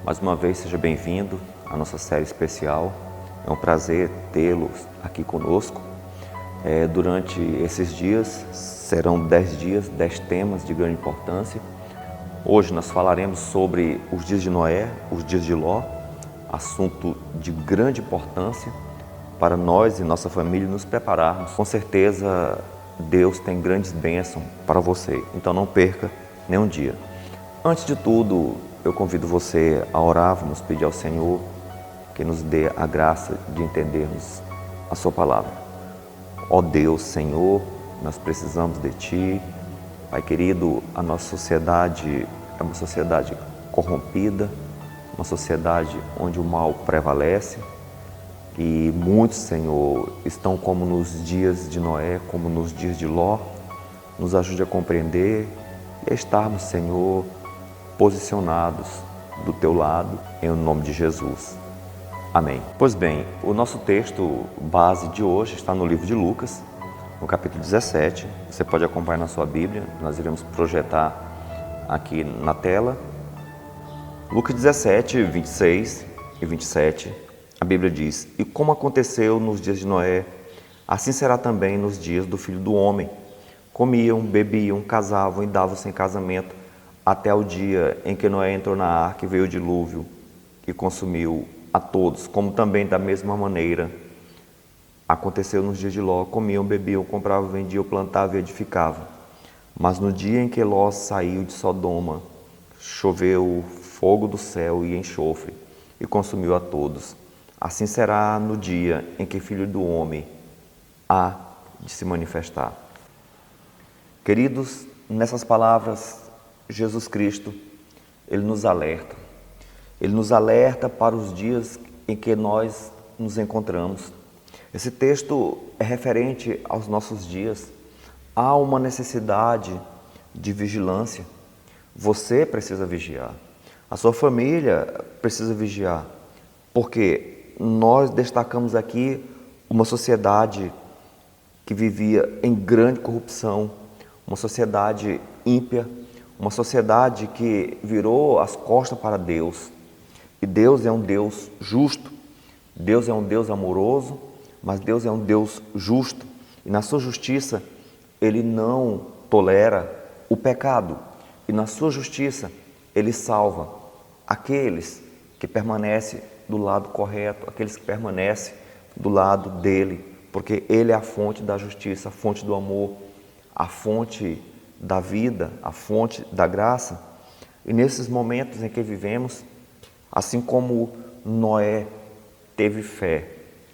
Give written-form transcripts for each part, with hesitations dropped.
Mais uma vez, seja bem-vindo à nossa série especial. É um prazer tê-los aqui conosco. Durante esses dias, serão 10 dias, 10 temas de grande importância. Hoje nós falaremos sobre os dias de Noé, os dias de Ló, assunto de grande importância para nós e nossa família nos prepararmos. Com certeza, Deus tem grandes bênçãos para você, então não perca nenhum dia. Antes de tudo, eu convido você a orar, vamos pedir ao Senhor que nos dê a graça de entendermos a sua palavra. Ó Deus, Senhor, nós precisamos de Ti. Pai querido, a nossa sociedade é uma sociedade corrompida, uma sociedade onde o mal prevalece e muitos, Senhor, estão como nos dias de Noé, como nos dias de Ló. Nos ajude a compreender e a estarmos, Senhor, posicionados do Teu lado, em nome de Jesus. Amém. Pois bem, o nosso texto base de hoje está no livro de Lucas, no capítulo 17. Você pode acompanhar na sua Bíblia, nós iremos projetar aqui na tela. Lucas 17, 26 e 27, a Bíblia diz: E como aconteceu nos dias de Noé, assim será também nos dias do Filho do Homem. Comiam, bebiam, casavam e davam-se em casamento, até o dia em que Noé entrou na arca e veio o dilúvio e consumiu a todos, como também da mesma maneira aconteceu nos dias de Ló. Comiam, bebiam, compravam, vendiam, plantavam e edificavam. Mas no dia em que Ló saiu de Sodoma, choveu fogo do céu e enxofre e consumiu a todos. Assim será no dia em que Filho do Homem há de se manifestar. Queridos, nessas palavras, Jesus Cristo, Ele nos alerta. Ele nos alerta para os dias em que nós nos encontramos. Esse texto é referente aos nossos dias. Há uma necessidade de vigilância. Você precisa vigiar. A sua família precisa vigiar. Porque nós destacamos aqui uma sociedade que vivia em grande corrupção, uma sociedade ímpia, uma sociedade que virou as costas para Deus. E Deus é um Deus justo, Deus é um Deus amoroso, mas Deus é um Deus justo. E na sua justiça, Ele não tolera o pecado. E na sua justiça, Ele salva aqueles que permanecem do lado correto, aqueles que permanecem do lado dEle, porque Ele é a fonte da justiça, a fonte do amor, a fonte da vida, a fonte da graça. E nesses momentos em que vivemos, assim como Noé teve fé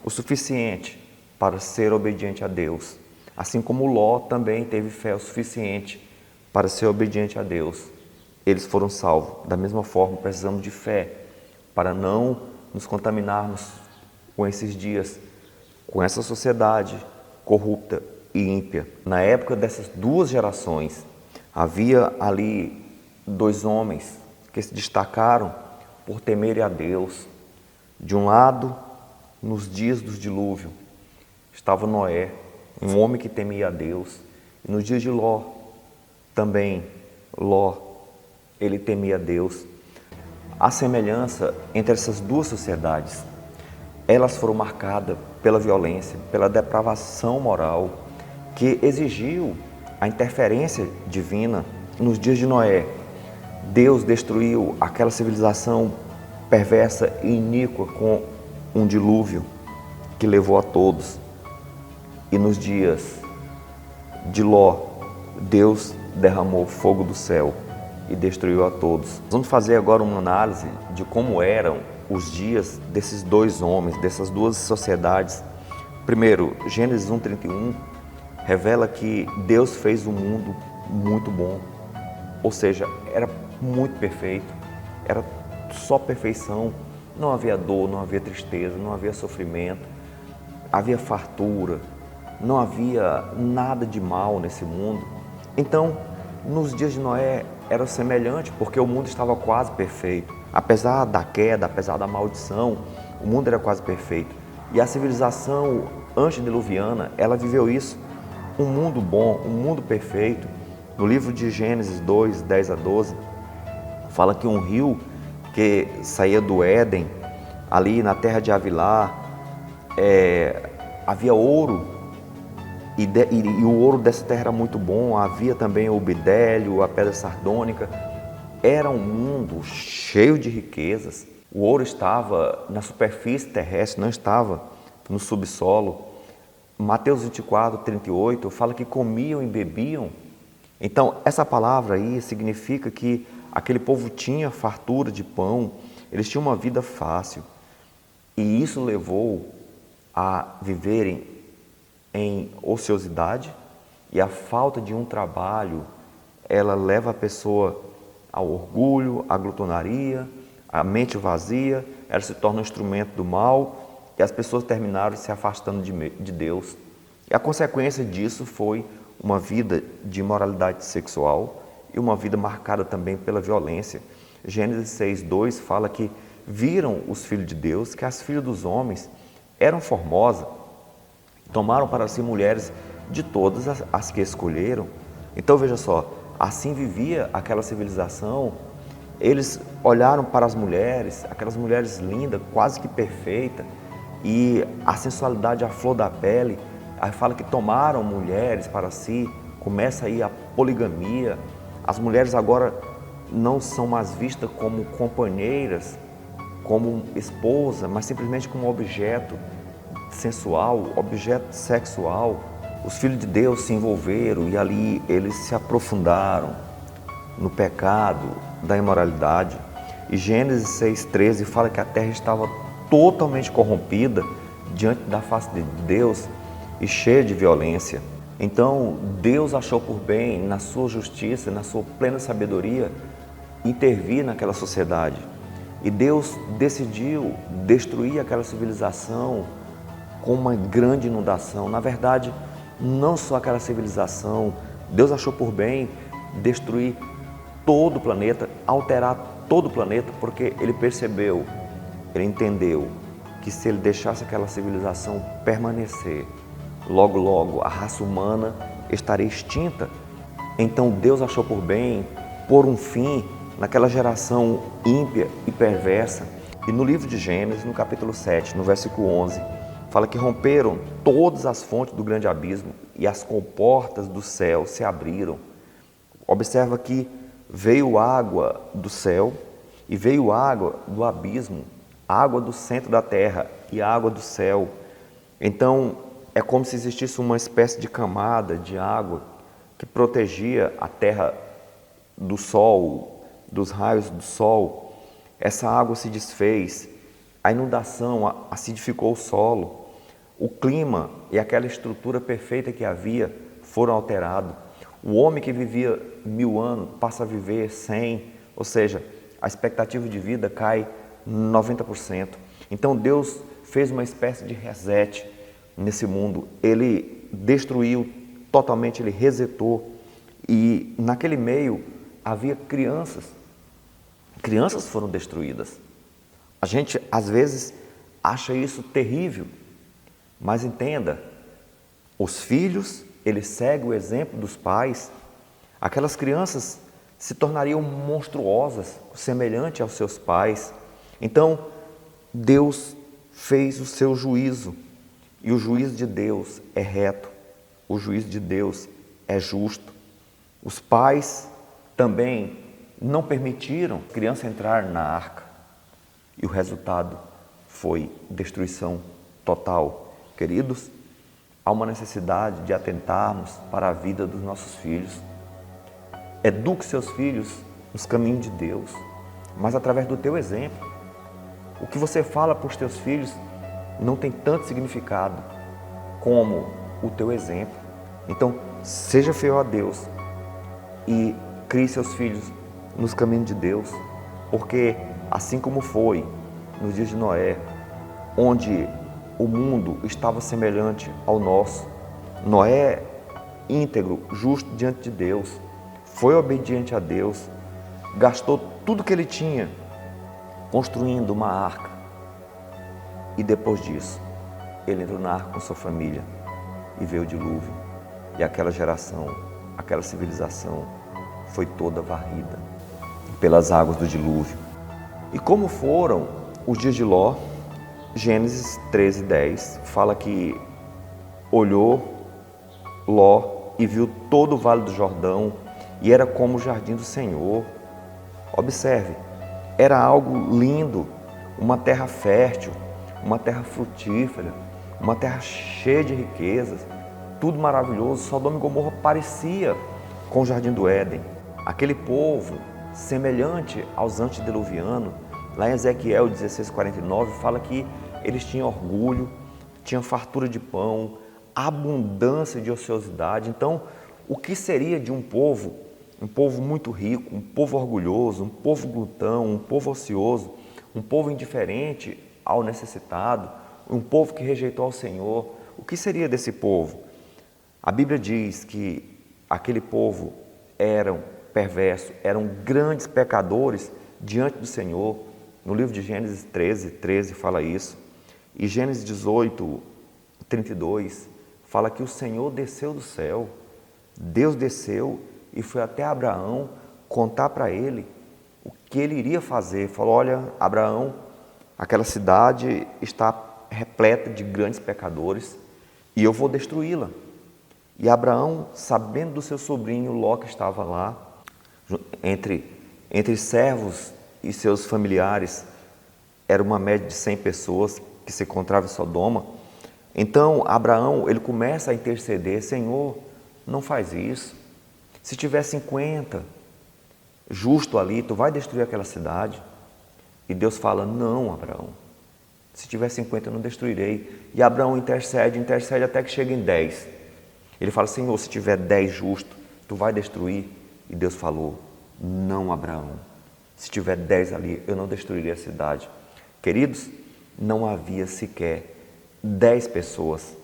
o suficiente para ser obediente a Deus, assim como Ló também teve fé o suficiente para ser obediente a Deus, eles foram salvos. Da mesma forma, precisamos de fé para não nos contaminarmos com esses dias, com essa sociedade corrupta e ímpia. Na época dessas duas gerações, havia ali dois homens que se destacaram por temerem a Deus. De um lado, nos dias do dilúvio, estava Noé, um homem que temia a Deus. E nos dias de Ló, também Ló, ele temia a Deus. A semelhança entre essas duas sociedades, elas foram marcadas pela violência, pela depravação moral, que exigiu a interferência divina. Nos dias de Noé, Deus destruiu aquela civilização perversa e iníqua com um dilúvio que levou a todos. E nos dias de Ló, Deus derramou fogo do céu e destruiu a todos. Vamos fazer agora uma análise de como eram os dias desses dois homens, dessas duas sociedades. Primeiro, Gênesis 1:31 revela que Deus fez um mundo muito bom, ou seja, era muito perfeito, era só perfeição, não havia dor, não havia tristeza, não havia sofrimento, havia fartura, não havia nada de mal nesse mundo. Então, nos dias de Noé era semelhante, porque o mundo estava quase perfeito. Apesar da queda, apesar da maldição, o mundo era quase perfeito. E a civilização antediluviana, ela viveu isso, um mundo bom, um mundo perfeito. No livro de Gênesis 2, 10 a 12, fala que um rio porque saía do Éden, ali na terra de Havilá, havia ouro, e o ouro dessa terra era muito bom, havia também o bidélio, a pedra sardônica. Era um mundo cheio de riquezas. O ouro estava na superfície terrestre, não estava no subsolo. Mateus 24, 38 fala que comiam e bebiam. Então, essa palavra aí significa que aquele povo tinha fartura de pão, eles tinham uma vida fácil. E isso levou a viverem em ociosidade, e a falta de um trabalho, ela leva a pessoa ao orgulho, à glutonaria, à mente vazia, ela se torna um instrumento do mal, e as pessoas terminaram se afastando de Deus. E a consequência disso foi uma vida de imoralidade sexual e uma vida marcada também pela violência. Gênesis 6:2 fala que viram os filhos de Deus, que as filhas dos homens eram formosas, tomaram para si mulheres de todas as que escolheram. Então veja só, assim vivia aquela civilização. Eles olharam para as mulheres, aquelas mulheres lindas, quase que perfeitas, e a sensualidade à flor da pele. Aí fala que tomaram mulheres para si, começa aí a poligamia. As mulheres agora não são mais vistas como companheiras, como esposa, mas simplesmente como objeto sensual, objeto sexual. Os filhos de Deus se envolveram e ali eles se aprofundaram no pecado da imoralidade. E Gênesis 6:13 fala que a terra estava totalmente corrompida diante da face de Deus e cheia de violência. Então Deus achou por bem, na sua justiça, na sua plena sabedoria, intervir naquela sociedade. E Deus decidiu destruir aquela civilização com uma grande inundação. Na verdade, não só aquela civilização, Deus achou por bem destruir todo o planeta, alterar todo o planeta, porque Ele percebeu, Ele entendeu que se Ele deixasse aquela civilização permanecer, logo, logo, a raça humana estaria extinta. Então Deus achou por bem pôr um fim naquela geração ímpia e perversa. E no livro de Gênesis, no capítulo 7, no versículo 11, fala que romperam todas as fontes do grande abismo e as comportas do céu se abriram. Observa que veio água do céu e veio água do abismo, água do centro da terra e água do céu. Então, é como se existisse uma espécie de camada de água que protegia a terra do sol, dos raios do sol. Essa água se desfez, a inundação acidificou o solo, o clima e aquela estrutura perfeita que havia foram alterados. O homem que vivia 1000 anos passa a viver 100, ou seja, a expectativa de vida cai 90%. Então Deus fez uma espécie de reset nesse mundo. Ele destruiu totalmente, Ele resetou. E naquele meio havia crianças. Crianças foram destruídas. A gente às vezes acha isso terrível, mas entenda, os filhos, eles seguem o exemplo dos pais. Aquelas crianças se tornariam monstruosas, semelhante aos seus pais. Então, Deus fez o seu juízo, e o juízo de Deus é reto, o juízo de Deus é justo. Os pais também não permitiram a criança entrar na arca, e o resultado foi destruição total. Queridos, há uma necessidade de atentarmos para a vida dos nossos filhos. Eduque seus filhos nos caminhos de Deus, mas através do teu exemplo. O que você fala para os teus filhos não tem tanto significado como o teu exemplo. Então, seja fiel a Deus e crie seus filhos nos caminhos de Deus, porque assim como foi nos dias de Noé, onde o mundo estava semelhante ao nosso, Noé, íntegro, justo diante de Deus, foi obediente a Deus, gastou tudo que ele tinha construindo uma arca, e depois disso, ele entrou na arca com sua família e veio o dilúvio, e aquela geração, aquela civilização foi toda varrida pelas águas do dilúvio. E como foram os dias de Ló? Gênesis 13:10 fala que olhou Ló e viu todo o vale do Jordão, e era como o jardim do Senhor. Observe, era algo lindo, uma terra fértil, uma terra frutífera, uma terra cheia de riquezas, tudo maravilhoso. Sodoma e Gomorra parecia com o jardim do Éden. Aquele povo, semelhante aos antediluvianos, lá em Ezequiel 16:49, fala que eles tinham orgulho, tinham fartura de pão, abundância de ociosidade. Então, o que seria de um povo muito rico, um povo orgulhoso, um povo glutão, um povo ocioso, um povo indiferente ao necessitado, um povo que rejeitou ao Senhor? O que seria desse povo? A Bíblia diz que aquele povo eram perversos, eram grandes pecadores diante do Senhor. No livro de Gênesis 13 fala isso. E Gênesis 18:32 fala que o Senhor desceu do céu. Deus desceu e foi até Abraão contar para ele o que ele iria fazer. Falou: olha, Abraão, aquela cidade está repleta de grandes pecadores e eu vou destruí-la. E Abraão, sabendo do seu sobrinho Ló que estava lá, entre servos e seus familiares, era uma média de 100 pessoas que se encontravam em Sodoma. Então, Abraão, ele começa a interceder: Senhor, não faz isso. Se tiver 50 justo ali, tu vai destruir aquela cidade? E Deus fala: não, Abraão, se tiver 50 eu não destruirei. E Abraão intercede até que chega em 10. Ele fala: Senhor, se tiver 10 justos, tu vai destruir? E Deus falou: não, Abraão, se tiver 10 ali, eu não destruirei a cidade. Queridos, não havia sequer 10 pessoas,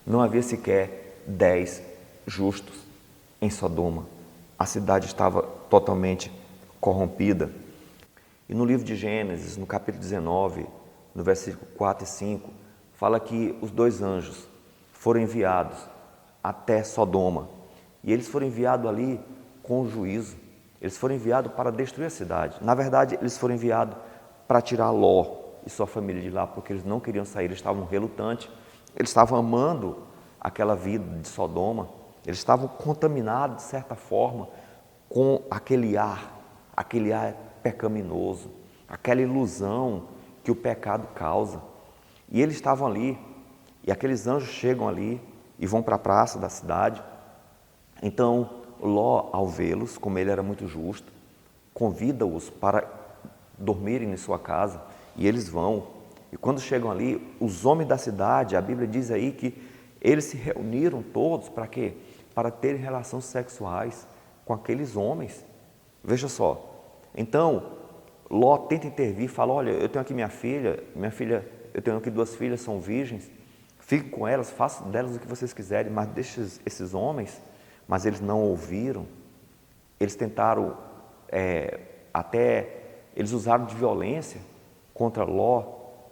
não havia sequer 10 justos em Sodoma. A cidade estava totalmente corrompida. E no livro de Gênesis, no capítulo 19, no versículo 4 e 5, fala que os 2 anjos foram enviados até Sodoma. E eles foram enviados ali com o juízo. Eles foram enviados para destruir a cidade. Na verdade, eles foram enviados para tirar Ló e sua família de lá, porque eles não queriam sair, eles estavam relutantes, eles estavam amando aquela vida de Sodoma, eles estavam contaminados de certa forma com aquele ar pecaminoso, aquela ilusão que o pecado causa. E eles estavam ali, e aqueles anjos chegam ali e vão para a praça da cidade. Então, Ló, ao vê-los, como ele era muito justo, convida-os para dormirem em sua casa, e eles vão. E quando chegam ali, os homens da cidade, a Bíblia diz aí que eles se reuniram todos para quê? Para terem relações sexuais com aqueles homens. Veja só. Então, Ló tenta intervir, fala: olha, eu tenho aqui minha filha, eu tenho aqui 2 filhas, são virgens, fiquem com elas, façam delas o que vocês quiserem, mas deixem esses homens. Mas eles não ouviram. Eles tentaram, eles usaram de violência contra Ló.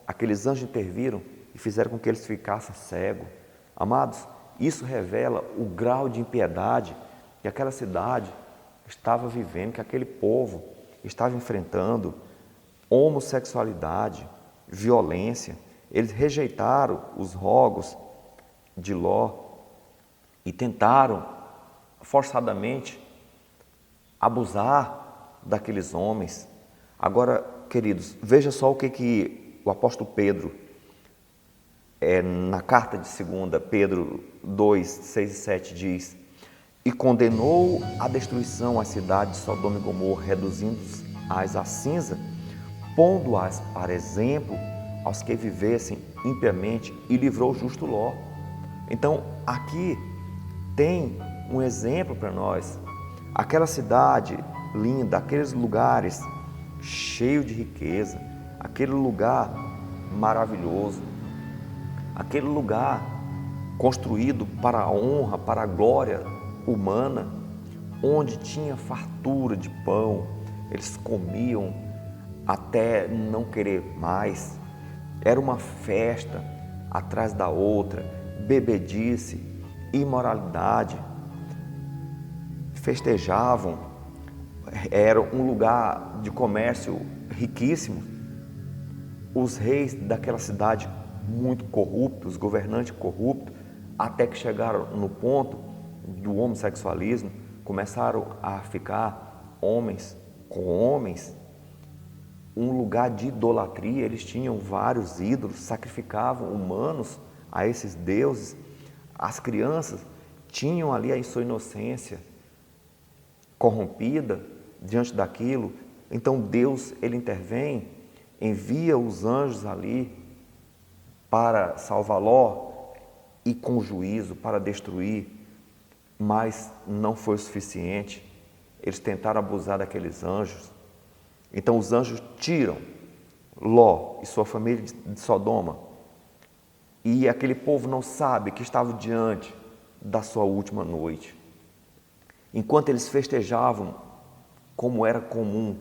Aqueles anjos interviram e fizeram com que eles ficassem cegos. Amados, isso revela o grau de impiedade que aquela cidade estava vivendo, que aquele povo estava enfrentando. Homossexualidade, violência. Eles rejeitaram os rogos de Ló e tentaram forçadamente abusar daqueles homens. Agora, queridos, veja só o que o apóstolo Pedro, na carta de 2 Pedro 2, 6 e 7 diz: e condenou a destruição às cidades de Sodoma e Gomorra, reduzindo-as a cinza, pondo-as para exemplo aos que vivessem impiamente, e livrou o justo Ló. Então, aqui tem um exemplo para nós. Aquela cidade linda, aqueles lugares cheios de riqueza, aquele lugar maravilhoso, aquele lugar construído para a honra, para a glória humana, onde tinha fartura de pão, eles comiam até não querer mais. Era uma festa atrás da outra, bebedice, imoralidade. Festejavam era um lugar de comércio riquíssimo. Os reis daquela cidade muito corruptos, os governantes corruptos, até que chegaram no ponto do homossexualismo, começaram a ficar homens com homens, um lugar de idolatria. Eles tinham vários ídolos, sacrificavam humanos a esses deuses. As crianças tinham ali a sua inocência corrompida diante daquilo. Então Deus, ele intervém, envia os anjos ali para salvar Ló e com juízo para destruir, mas não foi o suficiente. Eles tentaram abusar daqueles anjos. Então os anjos tiram Ló e sua família de Sodoma, e aquele povo não sabe que estava diante da sua última noite. Enquanto eles festejavam, como era comum,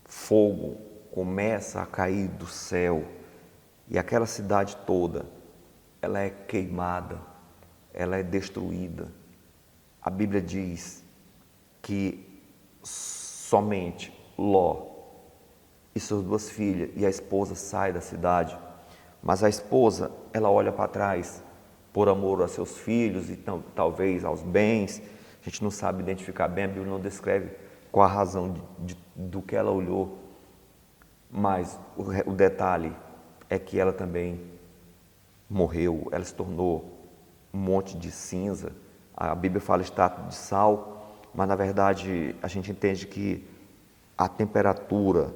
fogo começa a cair do céu e aquela cidade toda, ela é queimada, ela é destruída. A Bíblia diz que somente Ló e suas duas filhas e a esposa saem da cidade, mas a esposa, ela olha para trás por amor a seus filhos e talvez aos bens. A gente não sabe identificar bem, a Bíblia não descreve qual a razão do que ela olhou, mas o detalhe é que ela também morreu, ela se tornou um monte de cinza. A Bíblia fala estátua de sal, mas na verdade a gente entende que a temperatura,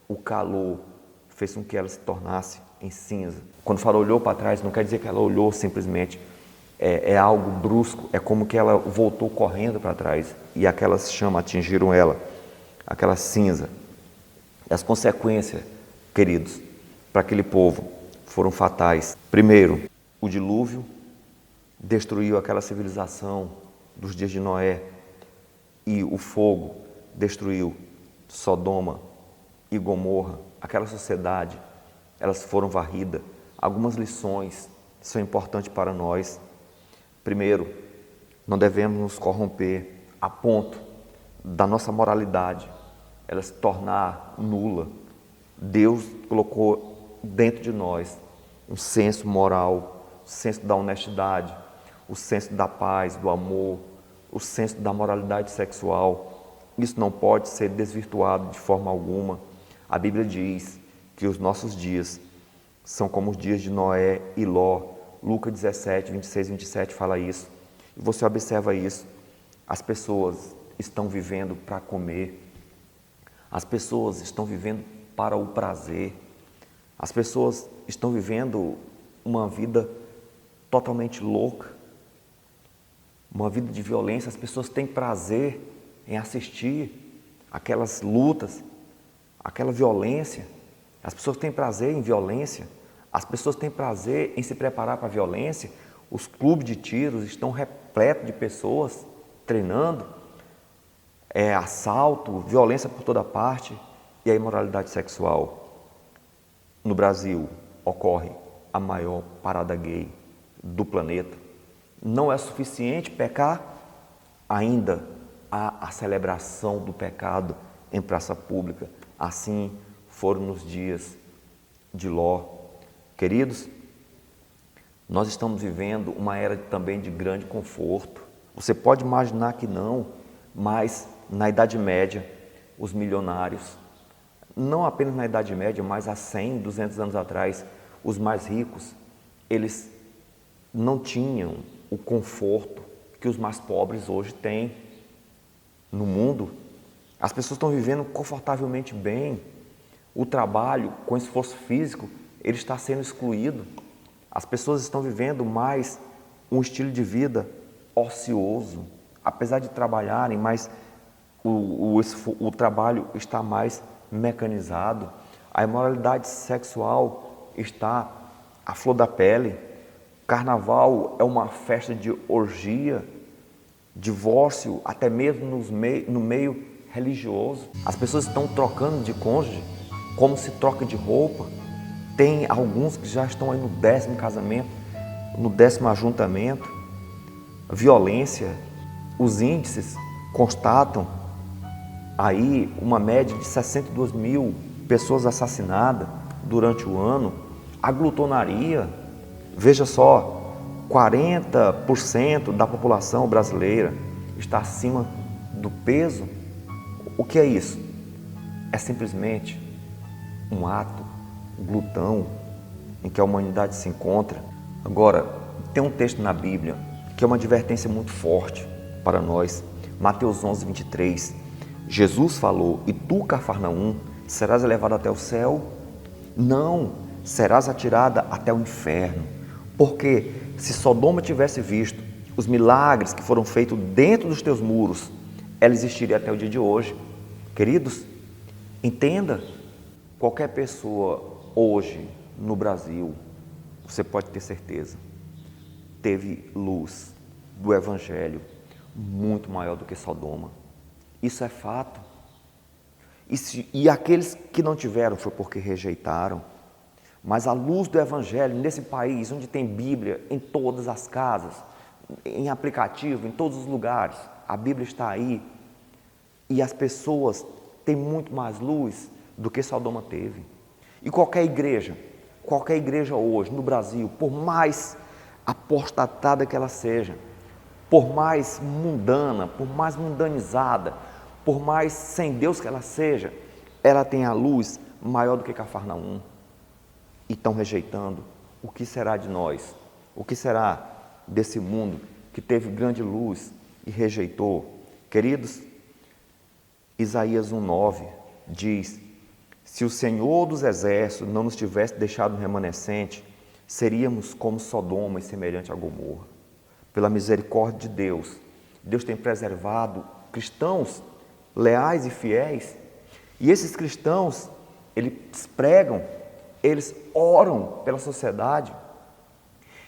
o calor, fez com que ela se tornasse em cinza. Quando fala olhou para trás, não quer dizer que ela olhou simplesmente, é algo brusco, é como que ela voltou correndo para trás e aquelas chamas atingiram ela, aquela cinza. As consequências, queridos, para aquele povo foram fatais. Primeiro, o dilúvio destruiu aquela civilização dos dias de Noé, e o fogo destruiu Sodoma e Gomorra, aquela sociedade, elas foram varridas. Algumas lições são importantes para nós. Primeiro, não devemos nos corromper a ponto da nossa moralidade ela se tornar nula. Deus colocou dentro de nós um senso moral, o senso da honestidade, o senso da paz, do amor, o senso da moralidade sexual. Isso não pode ser desvirtuado de forma alguma. A Bíblia diz que os nossos dias são como os dias de Noé e Ló. Lucas 17, 26 e 27 fala isso. E você observa isso. As pessoas estão vivendo para comer. As pessoas estão vivendo para o prazer. As pessoas estão vivendo uma vida totalmente louca, uma vida de violência. As pessoas têm prazer em assistir aquelas lutas, aquela violência. As pessoas têm prazer em violência. As pessoas têm prazer em se preparar para a violência. Os clubes de tiros estão repletos de pessoas treinando. Assalto, violência por toda parte e a imoralidade sexual. No Brasil ocorre a maior parada gay do planeta. Não é suficiente pecar, ainda há a celebração do pecado em praça pública. Assim foram nos dias de Ló. Queridos, nós estamos vivendo uma era também de grande conforto. Você pode imaginar que não, mas na Idade Média, os milionários, não apenas na Idade Média, mas há 100, 200 anos atrás, os mais ricos, eles não tinham o conforto que os mais pobres hoje têm no mundo. As pessoas estão vivendo confortavelmente bem. O trabalho com esforço físico, ele está sendo excluído. As pessoas estão vivendo mais um estilo de vida ocioso, apesar de trabalharem, mas o trabalho está mais mecanizado. A imoralidade sexual está à flor da pele. Carnaval é uma festa de orgia, divórcio, até mesmo no meio religioso. As pessoas estão trocando de cônjuge como se troca de roupa. Tem alguns que já estão aí no 10º casamento, no 10º ajuntamento. Violência, os índices constatam aí uma média de 62 mil pessoas assassinadas durante o ano, a glutonaria, veja só, 40% da população brasileira está acima do peso. O que é isso? É simplesmente um ato glutão em que a humanidade se encontra. Agora, tem um texto na Bíblia que é uma advertência muito forte para nós. Mateus 11, 23. Jesus falou: e tu, Cafarnaum, serás elevado até o céu? Não, serás atirada até o inferno. Porque se Sodoma tivesse visto os milagres que foram feitos dentro dos teus muros, ela existiria até o dia de hoje. Queridos, entenda, qualquer pessoa hoje no Brasil, você pode ter certeza, teve luz do Evangelho muito maior do que Sodoma. Isso é fato. E aqueles que não tiveram foi porque rejeitaram. Mas a luz do Evangelho nesse país, onde tem Bíblia em todas as casas, em aplicativo, em todos os lugares, a Bíblia está aí. E as pessoas têm muito mais luz do que Sodoma teve. E qualquer igreja hoje no Brasil, por mais apostatada que ela seja, por mais mundana, por mais mundanizada, por mais sem Deus que ela seja, ela tem a luz maior do que Cafarnaum. E estão rejeitando. O que será de nós? O que será desse mundo que teve grande luz e rejeitou? Queridos, Isaías 1,9 diz: se o Senhor dos Exércitos não nos tivesse deixado um remanescente, seríamos como Sodoma e semelhante a Gomorra. Pela misericórdia de Deus, Deus tem preservado cristãos leais e fiéis. E esses cristãos, eles pregam, eles oram pela sociedade,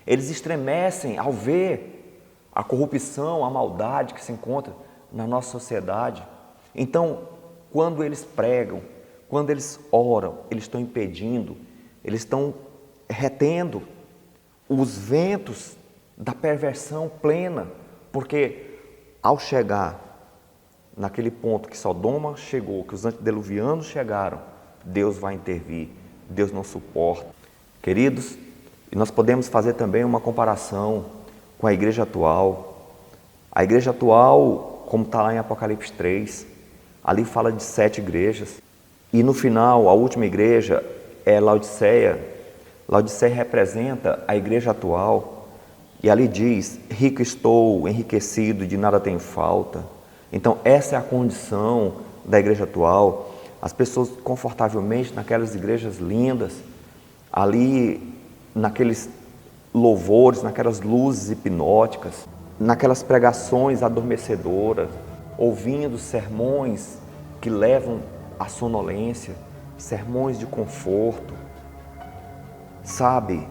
eles estremecem ao ver a corrupção, a maldade que se encontra na nossa sociedade. Então, quando eles pregam, quando eles oram, eles estão impedindo, eles estão retendo os ventos da perversão plena, porque ao chegar naquele ponto que Sodoma chegou, que os antediluvianos chegaram, Deus vai intervir, Deus não suporta. Queridos, e nós podemos fazer também uma comparação com a igreja atual. A igreja atual, como está lá em Apocalipse 3, ali fala de 7 igrejas. E no final, a última igreja é Laodiceia. Laodiceia representa a igreja atual. E ali diz: rico estou, enriquecido, de nada tenho falta. Então, essa é a condição da igreja atual. As pessoas confortavelmente naquelas igrejas lindas, ali naqueles louvores, naquelas luzes hipnóticas, naquelas pregações adormecedoras, ouvindo sermões que levam à sonolência, sermões de conforto. Sabe,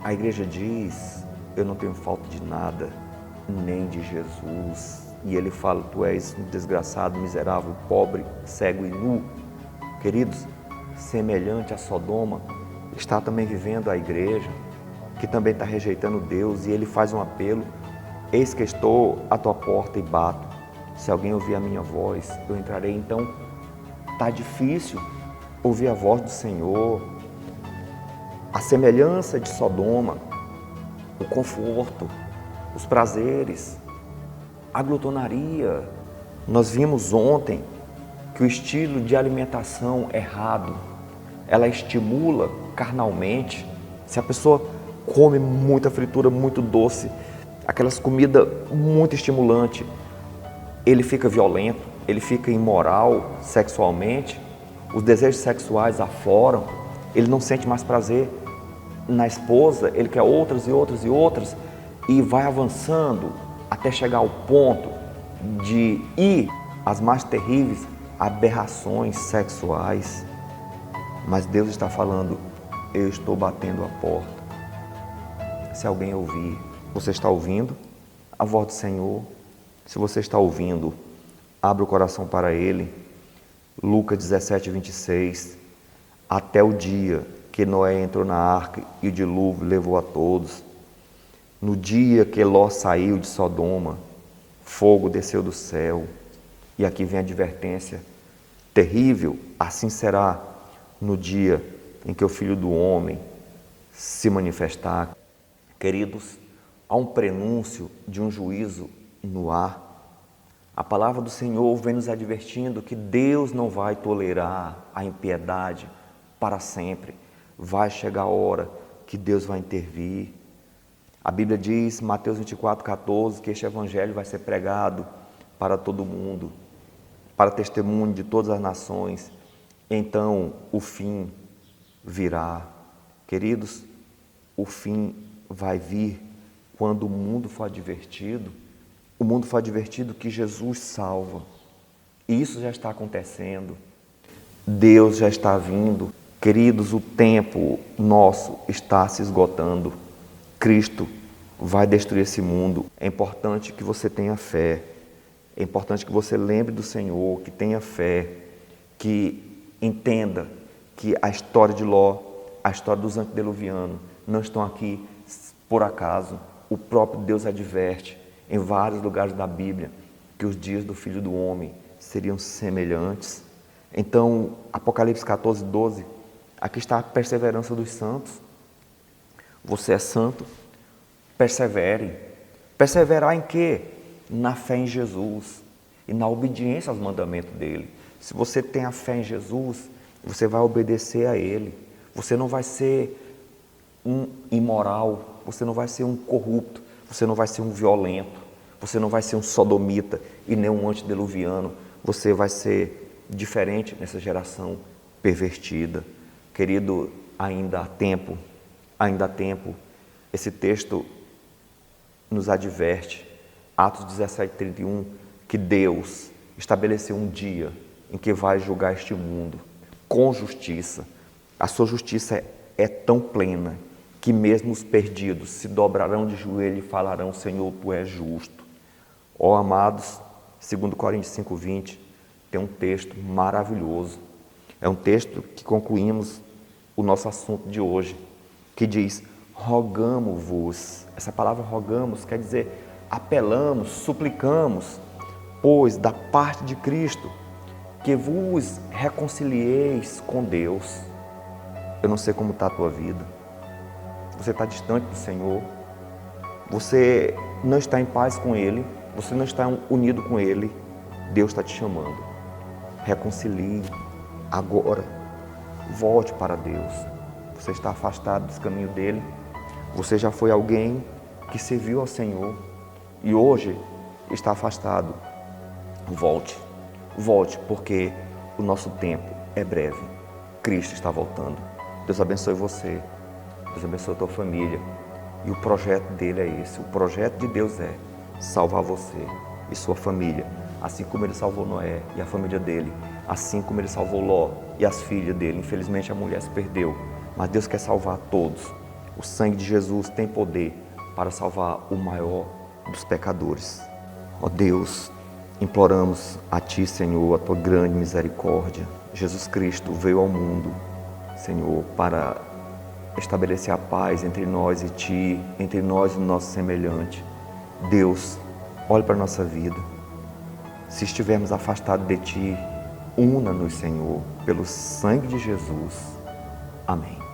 a igreja diz: eu não tenho falta de nada, nem de Jesus. E ele fala: tu és um desgraçado, miserável, pobre, cego e nu. Queridos, semelhante a Sodoma, está também vivendo a igreja, que também está rejeitando Deus, e ele faz um apelo: eis que estou à tua porta e bato. Se alguém ouvir a minha voz, eu entrarei. Então, está difícil ouvir a voz do Senhor. A semelhança de Sodoma, o conforto, os prazeres, a glutonaria. Nós vimos ontem que o estilo de alimentação errado, ela estimula carnalmente. Se a pessoa come muita fritura, muito doce, aquelas comidas muito estimulantes, ele fica violento, ele fica imoral sexualmente, os desejos sexuais afloram, ele não sente mais prazer na esposa, ele quer outras e outras e outras, e vai avançando até chegar ao ponto de ir às mais terríveis aberrações sexuais. Mas Deus está falando: eu estou batendo a porta. Se alguém ouvir, você está ouvindo a voz do Senhor? Se você está ouvindo, abra o coração para Ele. Lucas 17, 26. Até o dia que Noé entrou na arca e o dilúvio levou a todos. No dia que Ló saiu de Sodoma, fogo desceu do céu E aqui vem a advertência terrível: assim será no dia em que o Filho do Homem se manifestar. Queridos, há um prenúncio de um juízo no ar. A palavra do Senhor vem nos advertindo que Deus não vai tolerar a impiedade para sempre. Vai chegar a hora que Deus vai intervir. A Bíblia diz, Mateus 24:14, que este evangelho vai ser pregado para todo mundo, para testemunho de todas as nações. Então o fim virá. Queridos, o fim vai vir quando o mundo for advertido. O mundo for advertido que Jesus salva. E isso já está acontecendo. Deus já está vindo. Queridos, o tempo nosso está se esgotando. Cristo vai destruir esse mundo. É importante que você tenha fé. É importante que você lembre do Senhor, que tenha fé, que entenda que a história de Ló, a história dos antediluvianos, não estão aqui por acaso. O próprio Deus adverte em vários lugares da Bíblia que os dias do Filho do Homem seriam semelhantes. Então, Apocalipse 14:12, aqui está a perseverança dos santos. Você é santo, persevere. Perseverar em quê? Na fé em Jesus e na obediência aos mandamentos dele. Se você tem a fé em Jesus, você vai obedecer a ele. Você não vai ser um imoral, você não vai ser um corrupto, você não vai ser um violento, você não vai ser um sodomita e nem um antediluviano. Você vai ser diferente nessa geração pervertida. Querido, ainda há tempo, ainda há tempo. Esse texto nos adverte, Atos 17:31, que Deus estabeleceu um dia em que vai julgar este mundo com justiça. A sua justiça é tão plena que mesmo os perdidos se dobrarão de joelho e falarão: Senhor, Tu és justo. Ó amados, 2 Coríntios 5:20, tem um texto maravilhoso. É um texto que concluímos o nosso assunto de hoje, que diz: rogamo-vos. Essa palavra rogamos quer dizer apelamos, suplicamos, pois da parte de Cristo, que vos reconcilieis com Deus. Eu não sei como está a tua vida. Você está distante do Senhor. Você não está em paz com Ele. Você não está unido com Ele. Deus está te chamando. Reconcilie agora. Volte para Deus. Você está afastado dos caminhos dEle. Você já foi alguém que serviu ao Senhor e hoje está afastado. Volte. Volte, porque o nosso tempo é breve. Cristo está voltando. Deus abençoe você. Deus abençoe a tua família. E o projeto dele é esse. O projeto de Deus é salvar você e sua família, assim como ele salvou Noé e a família dele, assim como ele salvou Ló e as filhas dele. Infelizmente a mulher se perdeu, mas Deus quer salvar todos. O sangue de Jesus tem poder para salvar o maior dos pecadores. Ó Deus, imploramos a Ti, Senhor, a Tua grande misericórdia. Jesus Cristo veio ao mundo, Senhor, para estabelecer a paz entre nós e Ti, entre nós e o nosso semelhante. Deus, olhe para a nossa vida. Se estivermos afastados de Ti, una-nos, Senhor, pelo sangue de Jesus. Amém.